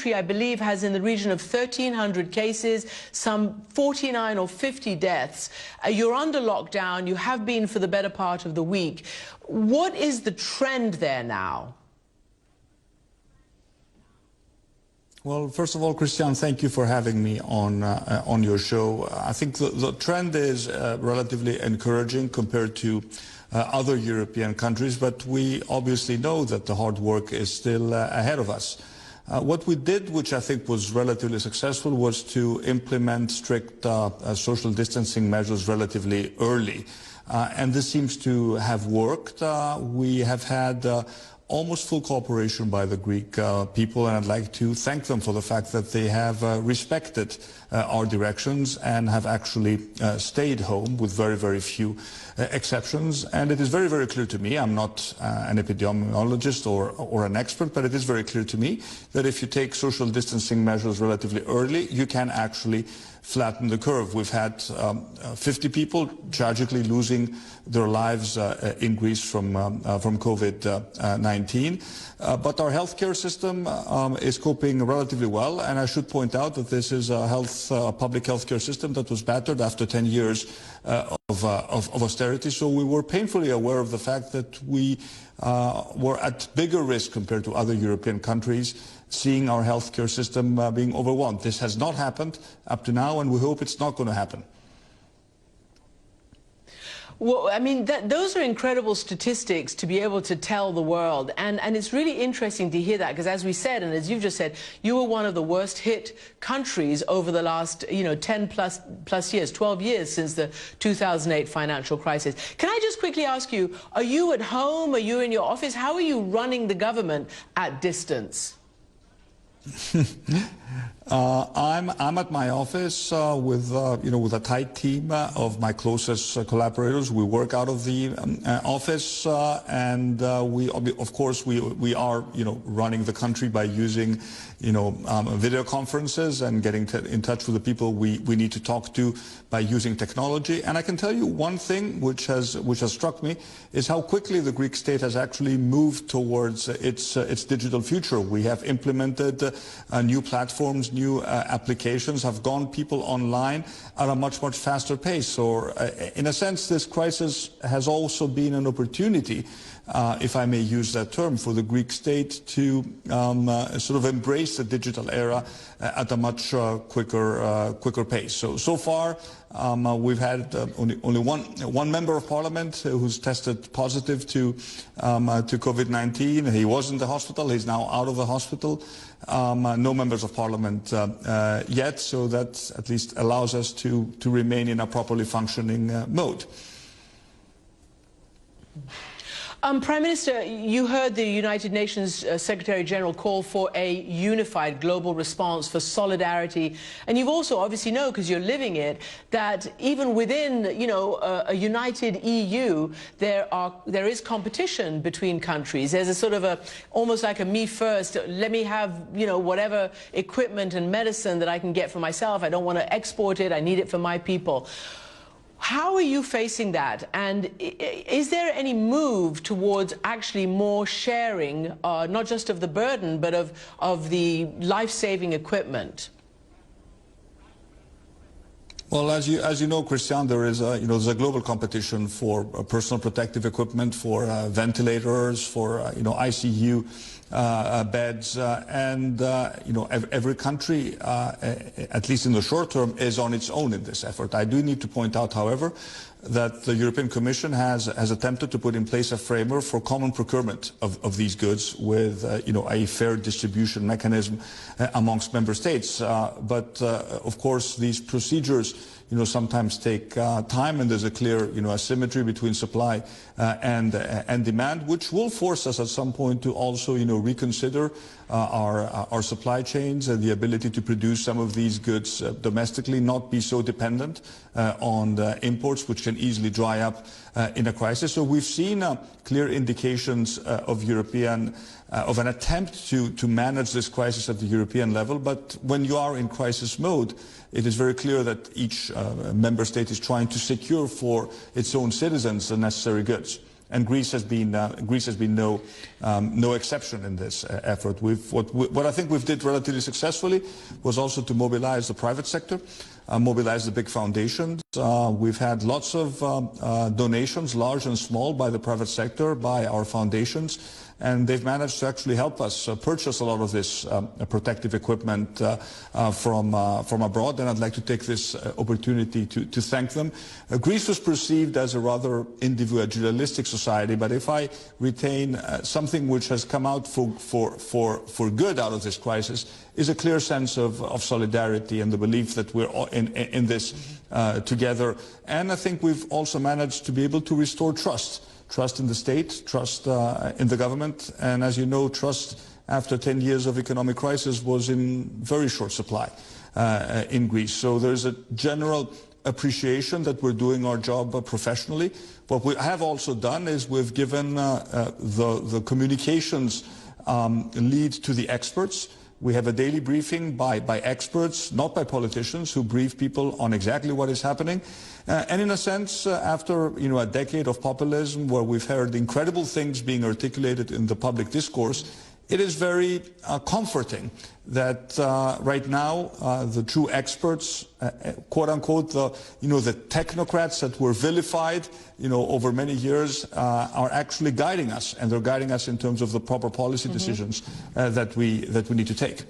country, I believe, has in the region of 1,300 cases, some 49 or 50 deaths. You're under lockdown. You have been for the better part of the week. What is the trend there now? Well, first of all, Christiane, thank you for having me on your show. I think the trend is relatively encouraging compared to other European countries, but we obviously know that the hard work is still ahead of us. What we did, which I think was relatively successful, was to implement strict social distancing measures relatively early. And this seems to have worked. We have had almost full cooperation by the Greek people, and I'd like to thank them for the fact that they have respected our directions and have actually stayed home with very, very few exceptions. And it is very, very clear to me, I'm not an epidemiologist or an expert, but it is very clear to me that if you take social distancing measures relatively early, you can actually flatten the curve. We've had 50 people tragically losing their lives in Greece from COVID-19. But our healthcare system is coping relatively well, and I should point out that this is a public healthcare system that was battered after 10 years of austerity. So we were painfully aware of the fact that we were at bigger risk compared to other European countries, seeing our healthcare system being overwhelmed. This has not happened up to now, and we hope it's not going to happen. Well, I mean, those are incredible statistics to be able to tell the world. And it's really interesting to hear that, because as we said, and as you've just said, you were one of the worst hit countries over the last, 10 plus years, 12 years since the 2008 financial crisis. Can I just quickly ask you, are you at home? Are you in your office? How are you running the government at distance? I'm at my office with a tight team of my closest collaborators. We work out of the office, and we of course we are running the country by using video conferences and getting in touch with the people we need to talk to by using technology. And I can tell you one thing which has struck me is how quickly the Greek state has actually moved towards its digital future. We have implemented new platforms, new applications, have gone people online at a much faster pace. So in a sense, this crisis has also been an opportunity, if I may use that term, for the Greek state to sort of embrace the digital era at a much quicker pace. So far, we've had only one member of parliament who's tested positive to COVID-19. He was in the hospital. He's now out of the hospital. No members of parliament yet, so that at least allows us to remain in a properly functioning mode. Prime Minister, you heard the United Nations Secretary General call for a unified global response for solidarity. And you've also obviously know, because you're living it, that even within, a united EU, there is competition between countries. There's a sort of almost like a me first, let me have, whatever equipment and medicine that I can get for myself. I don't want to export it. I need it for my people. How are you facing that? And is there any move towards actually more sharing, not just of the burden, but of the life-saving equipment? Well, as you know, Christiane, there is there's a global competition for personal protective equipment, for ventilators, for ICU beds, and every country, at least in the short term, is on its own in this effort. I do need to point out, however, that the European Commission has attempted to put in place a framework for common procurement of these goods with a fair distribution mechanism amongst member states. But of course, these procedures sometimes take time, and there's a clear asymmetry between supply and demand, which will force us at some point to also reconsider our supply chains and the ability to produce some of these goods domestically, not be so dependent on the imports, which can easily dry up in a crisis. So we've seen clear indications of an attempt to manage this crisis at the European level. But when you are in crisis mode, it is very clear that each member state is trying to secure for its own citizens the necessary goods. And Greece has been no exception in this effort. What I think we've did relatively successfully was also to mobilize the private sector, mobilize the big foundations. We've had lots of donations, large and small, by the private sector, by our foundations, and they've managed to actually help us purchase a lot of this protective equipment from abroad, and I'd like to take this opportunity to thank them. Greece was perceived as a rather individualistic society, but if I retain something which has come out for good out of this crisis, is a clear sense of solidarity and the belief that we're all in this together. And I think we've also managed to be able to restore trust. Trust in the state, trust in the government, and as you know, trust after 10 years of economic crisis was in very short supply in Greece. So there's a general appreciation that we're doing our job professionally. What we have also done is we've given the communications lead to the experts. We have a daily briefing by experts, not by politicians, who brief people on exactly what is happening. And in a sense, after a decade of populism where we've heard incredible things being articulated in the public discourse, it is very comforting that right now the true experts, quote unquote, the technocrats that were vilified over many years are actually guiding us, and they're guiding us in terms of the proper policy decisions that we need to take.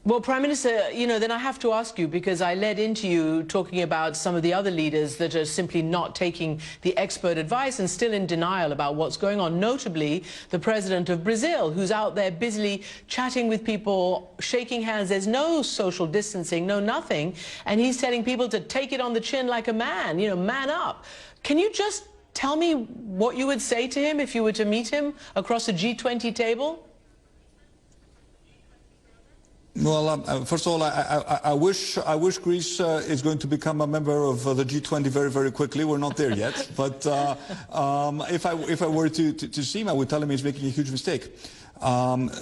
Well, Prime Minister, then I have to ask you, because I led into you talking about some of the other leaders that are simply not taking the expert advice and still in denial about what's going on, notably the president of Brazil, who's out there busily chatting with people, shaking hands. There's no social distancing, no nothing, and he's telling people to take it on the chin like a man, man up. Can you just tell me what you would say to him if you were to meet him across a G20 table? Well, first of all, I wish Greece is going to become a member of the G20 very, very quickly. We're not there yet. But if I were to see him, I would tell him he's making a huge mistake.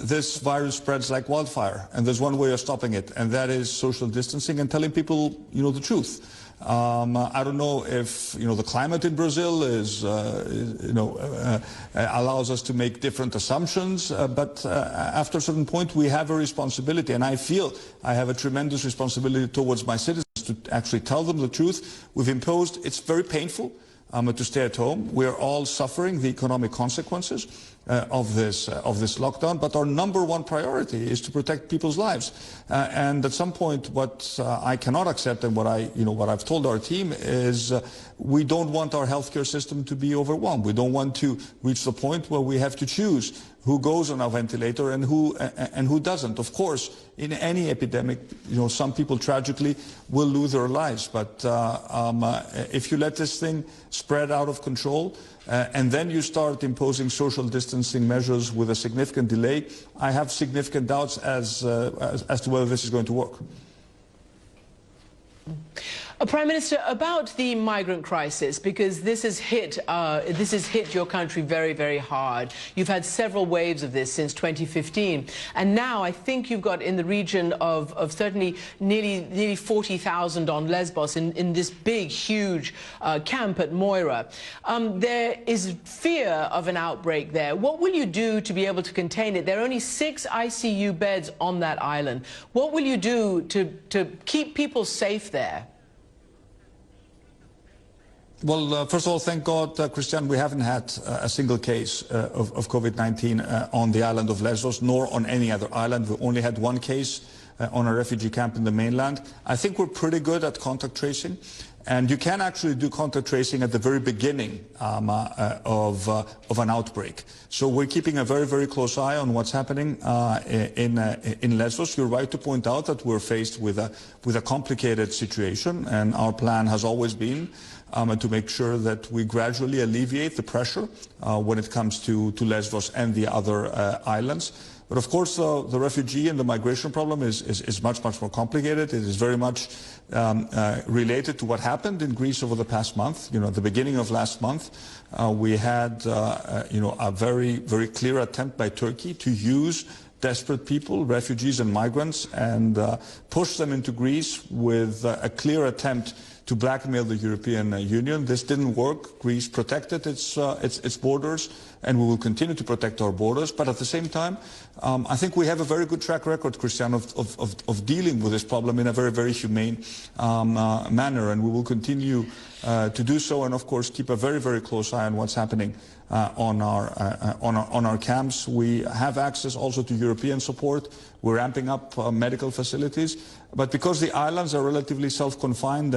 This virus spreads like wildfire, and there's one way of stopping it, and that is social distancing and telling people, the truth. I don't know if the climate in Brazil allows us to make different assumptions, but after a certain point we have a responsibility, and I feel I have a tremendous responsibility towards my citizens to actually tell them the truth. We've imposed, it's very painful to stay at home. We're all suffering the economic consequences of this lockdown, but our number one priority is to protect people's lives. And at some point, what I cannot accept, and what I've told our team is, we don't want our healthcare system to be overwhelmed. We don't want to reach the point where we have to choose who goes on a ventilator and who doesn't. Of course, in any epidemic, some people tragically will lose their lives. But if you let this thing spread out of control, and then you start imposing social distancing measures with a significant delay, I have significant doubts as to whether this is going to work. Prime Minister, about the migrant crisis, because this has hit your country very, very hard. You've had several waves of this since 2015, and now I think you've got in the region of certainly nearly 40,000 on Lesbos in this big, huge camp at Moira. There is fear of an outbreak there. What will you do to be able to contain it? There are only 6 ICU beds on that island. What will you do to keep people safe there? Well, first of all, thank God, Christiane, we haven't had a single case of COVID-19 on the island of Lesbos, nor on any other island. We only had one case on a refugee camp in the mainland. I think we're pretty good at contact tracing. And you can actually do contact tracing at the very beginning of an outbreak. So we're keeping a very, very close eye on what's happening in Lesbos. You're right to point out that we're faced with a complicated situation, and our plan has always been to make sure that we gradually alleviate the pressure when it comes to Lesbos and the other islands. But of course, the refugee and the migration problem is much, much more complicated. It is very much related to what happened in Greece over the past month. At the beginning of last month, we had a very, very clear attempt by Turkey to use desperate people, refugees and migrants, and push them into Greece with a clear attempt to blackmail the European Union. This didn't work. Greece protected its borders, and we will continue to protect our borders. But at the same time, I think we have a very good track record, Christiane, of dealing with this problem in a very, very humane manner, and we will continue to do so, and of course keep a very, very close eye on what's happening on our camps. We have access also to European support. We're ramping up medical facilities, but because the islands are relatively self-confined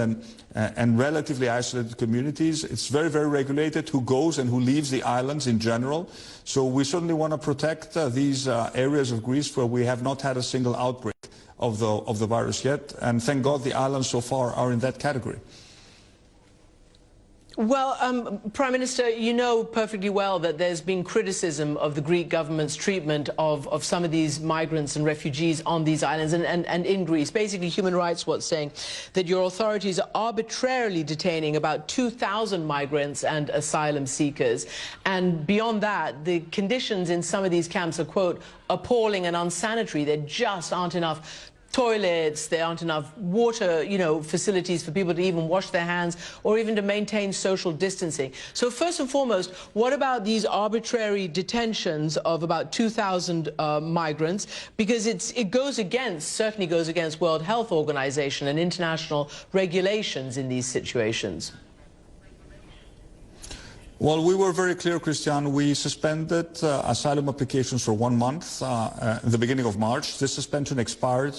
and relatively isolated communities, it's very, very regulated who goes and who leaves the islands in general. So we certainly want to protect these areas of Greece where we have not had a single outbreak of the virus yet, and thank God the islands so far are in that category. Well, Prime Minister, you know perfectly well that there's been criticism of the Greek government's treatment of some of these migrants and refugees on these islands and in Greece. Basically, Human Rights Watch saying that your authorities are arbitrarily detaining about 2,000 migrants and asylum seekers. And beyond that, the conditions in some of these camps are, quote, appalling and unsanitary. There just aren't enough toilets, there aren't enough water, facilities for people to even wash their hands or even to maintain social distancing. So first and foremost, what about these arbitrary detentions of about 2,000 migrants? Because it certainly goes against World Health Organization and international regulations in these situations. Well, we were very clear, Christiane. We suspended asylum applications for 1 month in the beginning of March. This suspension expired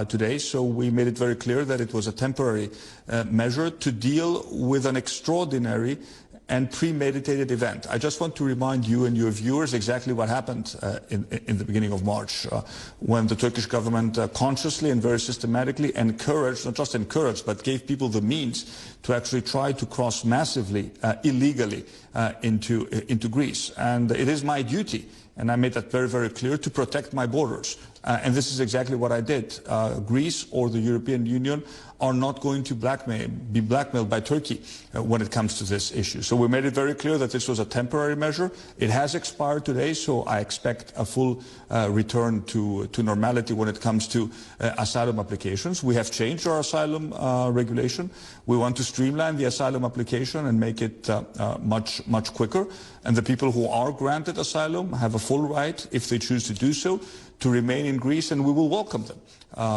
today, so we made it very clear that it was a temporary measure to deal with an extraordinary and premeditated event. I just want to remind you and your viewers exactly what happened in the beginning of March, when the Turkish government consciously and very systematically encouraged, not just encouraged, but gave people the means to actually try to cross massively, illegally into Greece. And it is my duty, and I made that very, very clear, to protect my borders. And this is exactly what I did. Greece or the European Union are not going to be blackmailed by Turkey when it comes to this issue. So we made it very clear that this was a temporary measure. It has expired today, so I expect a full return to normality when it comes to asylum applications. We have changed our asylum regulation. We want to streamline the asylum application and make it much quicker. And the people who are granted asylum have a full right, if they choose to do so, to remain in Greece, and we will welcome them.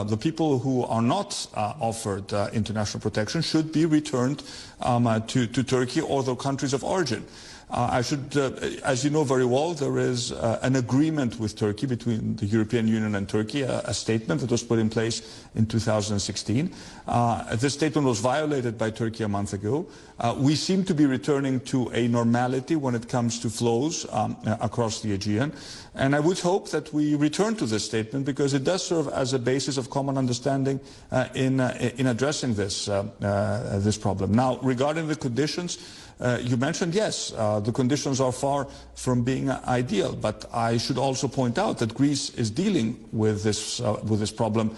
The people who are not offered international protection should be returned to Turkey or their countries of origin. As you know very well, there is an agreement with Turkey, between the European Union and Turkey, a statement that was put in place in 2016. This statement was violated by Turkey a month ago. We seem to be returning to a normality when it comes to flows across the Aegean. And I would hope that we return to this statement, because it does serve as a basis of common understanding in addressing this problem. Now, regarding the conditions, you mentioned, yes, the conditions are far from being ideal, but I should also point out that Greece is dealing with this problem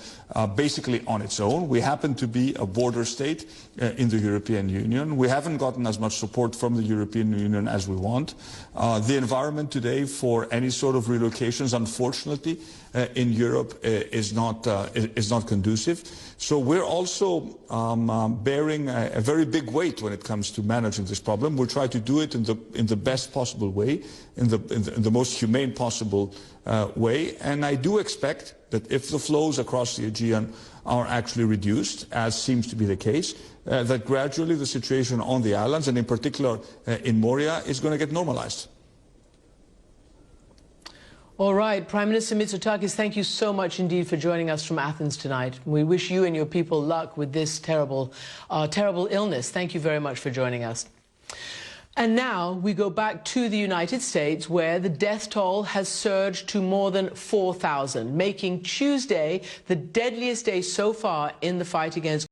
basically on its own. We happen to be a border state in the European Union. We haven't gotten as much support from the European Union as we want. The environment today for any sort of relocations, unfortunately, in Europe is not conducive. So we're also bearing a very big weight when it comes to managing this problem. We'll try to do it in the best possible way, in the most humane possible way. And I do expect that if the flows across the Aegean are actually reduced, as seems to be the case, that gradually the situation on the islands, and in particular in Moria, is going to get normalized. All right, Prime Minister Mitsotakis, thank you so much indeed for joining us from Athens tonight. We wish you and your people luck with this terrible illness. Thank you very much for joining us. And now we go back to the United States, where the death toll has surged to more than 4,000, making Tuesday the deadliest day so far in the fight against